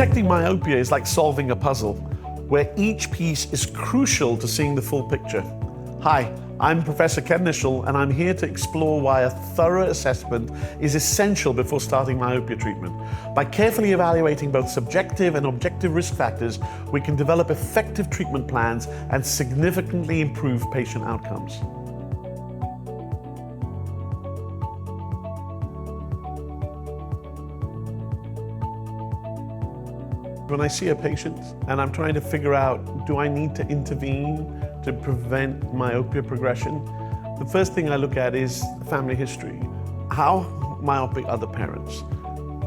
Detecting myopia is like solving a puzzle, where each piece is crucial to seeing the full picture. Hi, I'm Professor Nischal, and I'm here to explore why a thorough assessment is essential before starting myopia treatment. By carefully evaluating both subjective and objective risk factors, we can develop effective treatment plans and significantly improve patient outcomes. When I see a patient and I'm trying to figure out, do I need to intervene to prevent myopia progression? The first thing I look at is family history. How myopic are the parents?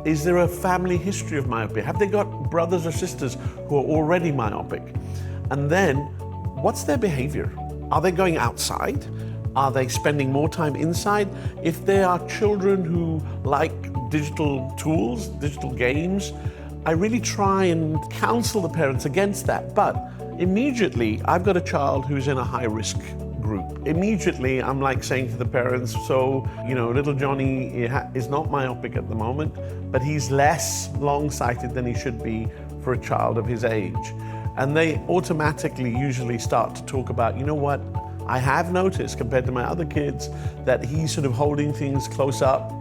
Is there a family history of myopia? Have they got brothers or sisters who are already myopic? And then, what's their behavior? Are they going outside? Are they spending more time inside? If there are children who like digital tools, digital games, I really try and counsel the parents against that. But immediately, I've got a child who's in a high risk group. Immediately, I'm like saying to the parents, so, little Johnny is not myopic at the moment, but he's less long-sighted than he should be for a child of his age. And they automatically usually start to talk about, you know what, I have noticed compared to my other kids that he's sort of holding things close up.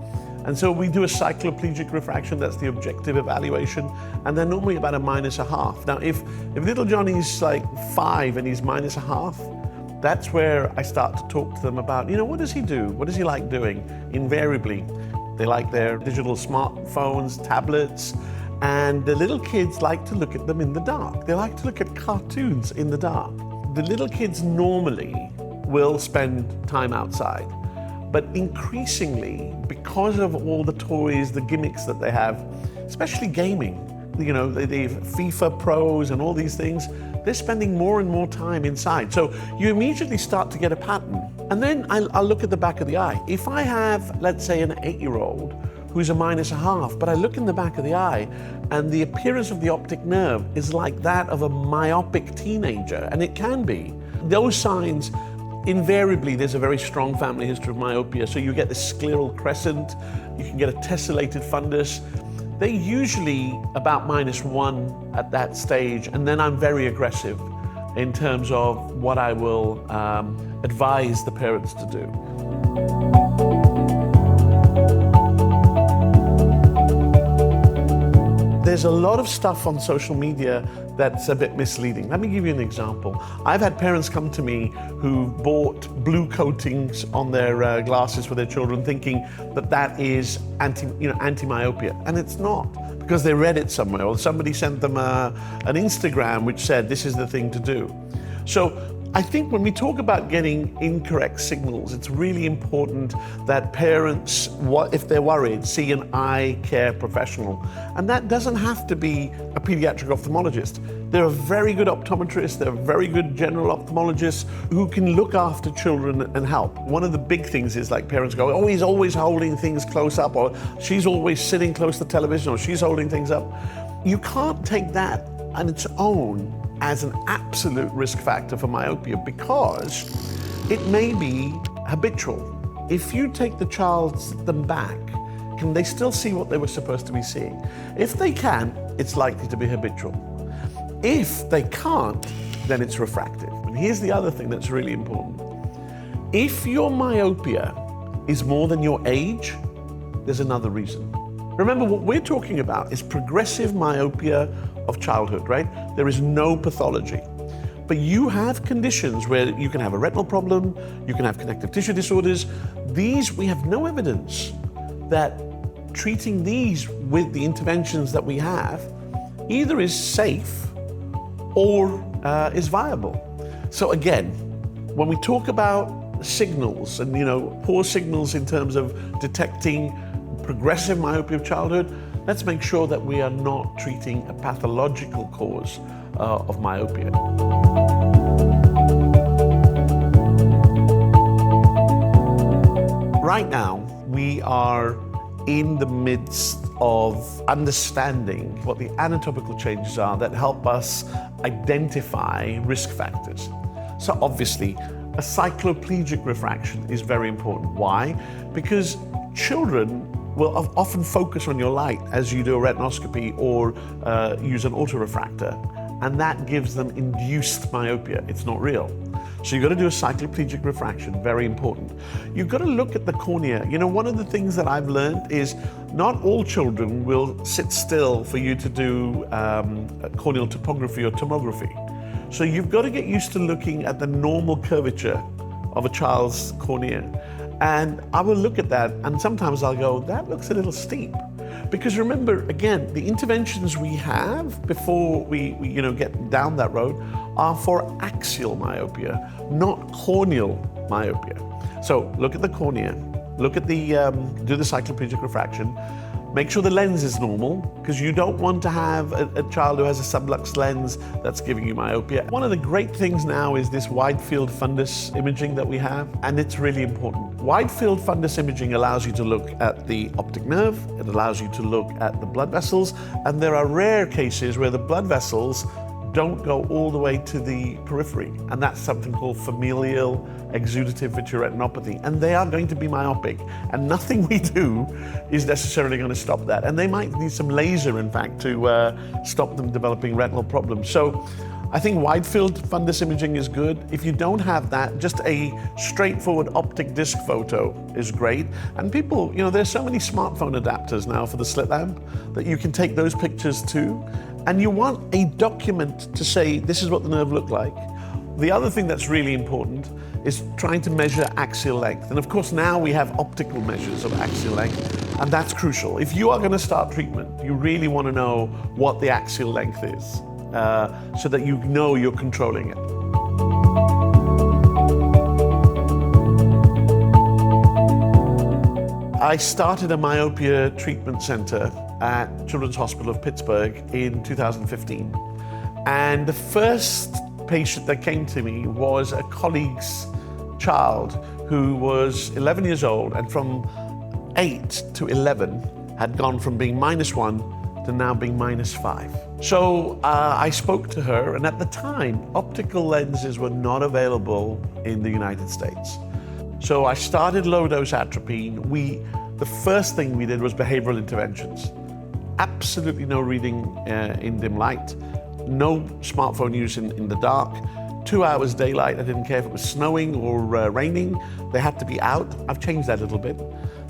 And so we do a cycloplegic refraction, that's the objective evaluation, and they're normally about a -0.5. Now, if little Johnny's like 5 and he's -0.5, that's where I start to talk to them about, what does he do? What does he like doing? Invariably, they like their digital smartphones, tablets, and the little kids like to look at them in the dark. They like to look at cartoons in the dark. The little kids normally will spend time outside. But increasingly, because of all the toys, the gimmicks that they have, especially gaming, the FIFA pros and all these things, they're spending more and more time inside. So you immediately start to get a pattern. And then I'll look at the back of the eye. If I have, let's say, an 8-year-old who's a -0.5, but I look in the back of the eye and the appearance of the optic nerve is like that of a myopic teenager, and it can be. Those signs, invariably, there's a very strong family history of myopia. So you get this scleral crescent, you can get a tessellated fundus. They're usually about -1 at that stage, and then I'm very aggressive in terms of what I will advise the parents to do. There's a lot of stuff on social media that's a bit misleading. Let me give you an example. I've had parents come to me who bought blue coatings on their glasses for their children, thinking that is anti-myopia, and it's not, because they read it somewhere, or somebody sent them an Instagram which said this is the thing to do. So I think when we talk about getting incorrect signals, it's really important that parents, if they're worried, see an eye care professional. And that doesn't have to be a pediatric ophthalmologist. There are very good optometrists, there are very good general ophthalmologists who can look after children and help. One of the big things is like parents go, oh, he's always holding things close up, or she's always sitting close to the television, or she's holding things up. You can't take that on its own as an absolute risk factor for myopia, because it may be habitual. If you take the child, sit them back, can they still see what they were supposed to be seeing? If they can, it's likely to be habitual. If they can't, then it's refractive. And here's the other thing that's really important. If your myopia is more than your age, there's another reason. Remember, what we're talking about is progressive myopia of childhood, right? There is no pathology. But you have conditions where you can have a retinal problem, you can have connective tissue disorders. These, we have no evidence that treating these with the interventions that we have either is safe or is viable. So again, when we talk about signals and poor signals in terms of detecting progressive myopia of childhood, let's make sure that we are not treating a pathological cause of myopia. Right now, we are in the midst of understanding what the anatomical changes are that help us identify risk factors. So obviously, a cycloplegic refraction is very important. Why? Because children will often focus on your light as you do a retinoscopy or use an autorefractor, and that gives them induced myopia. It's not real. So you've got to do a cycloplegic refraction, very important. You've got to look at the cornea. You know, one of the things that I've learned is not all children will sit still for you to do corneal topography or tomography. So you've got to get used to looking at the normal curvature of a child's cornea. And I will look at that, and sometimes I'll go, that looks a little steep. Because remember, again, the interventions we have before we get down that road are for axial myopia, not corneal myopia. So look at the cornea, look at the, do the cycloplegic refraction, make sure the lens is normal, because you don't want to have a child who has a sublux lens that's giving you myopia. One of the great things now is this wide field fundus imaging that we have, and it's really important. Wide field fundus imaging allows you to look at the optic nerve, it allows you to look at the blood vessels, and there are rare cases where the blood vessels don't go all the way to the periphery, and that's something called familial exudative vitreoretinopathy, and they are going to be myopic, and nothing we do is necessarily going to stop that, and they might need some laser, in fact, to stop them developing retinal problems. So I think wide field fundus imaging is good. If you don't have that, just a straightforward optic disc photo is great. And people, there's so many smartphone adapters now for the slit lamp that you can take those pictures too. And you want a document to say, this is what the nerve looked like. The other thing that's really important is trying to measure axial length. And of course, now we have optical measures of axial length, and that's crucial. If you are going to start treatment, you really want to know what the axial length is, so that you know you're controlling it. I started a myopia treatment center at Children's Hospital of Pittsburgh in 2015. And the first patient that came to me was a colleague's child who was 11 years old, and from 8 to 11 had gone from being -1 to now being -5. So I spoke to her, and at the time, optical lenses were not available in the United States. So I started low-dose atropine. The first thing we did was behavioral interventions. Absolutely no reading in dim light, no smartphone use in the dark, 2 hours daylight. I didn't care if it was snowing or raining. They had to be out. I've changed that a little bit.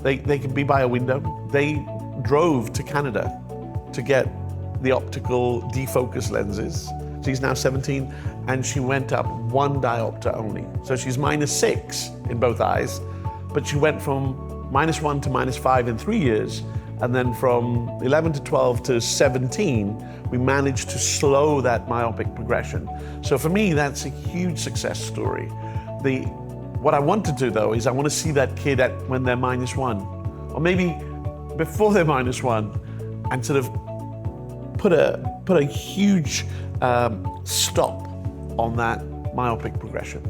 They can be by a window. They drove to Canada to get the optical defocus lenses. She's now 17, and she went up 1 diopter only. So she's -6 in both eyes, but she went from -1 to -5 in 3 years, and then from 11 to 12 to 17, we managed to slow that myopic progression. So for me, that's a huge success story. What I want to do, though, is I want to see that kid when they're -1, or maybe before they're -1, and sort of put a huge stop on that myopic progression.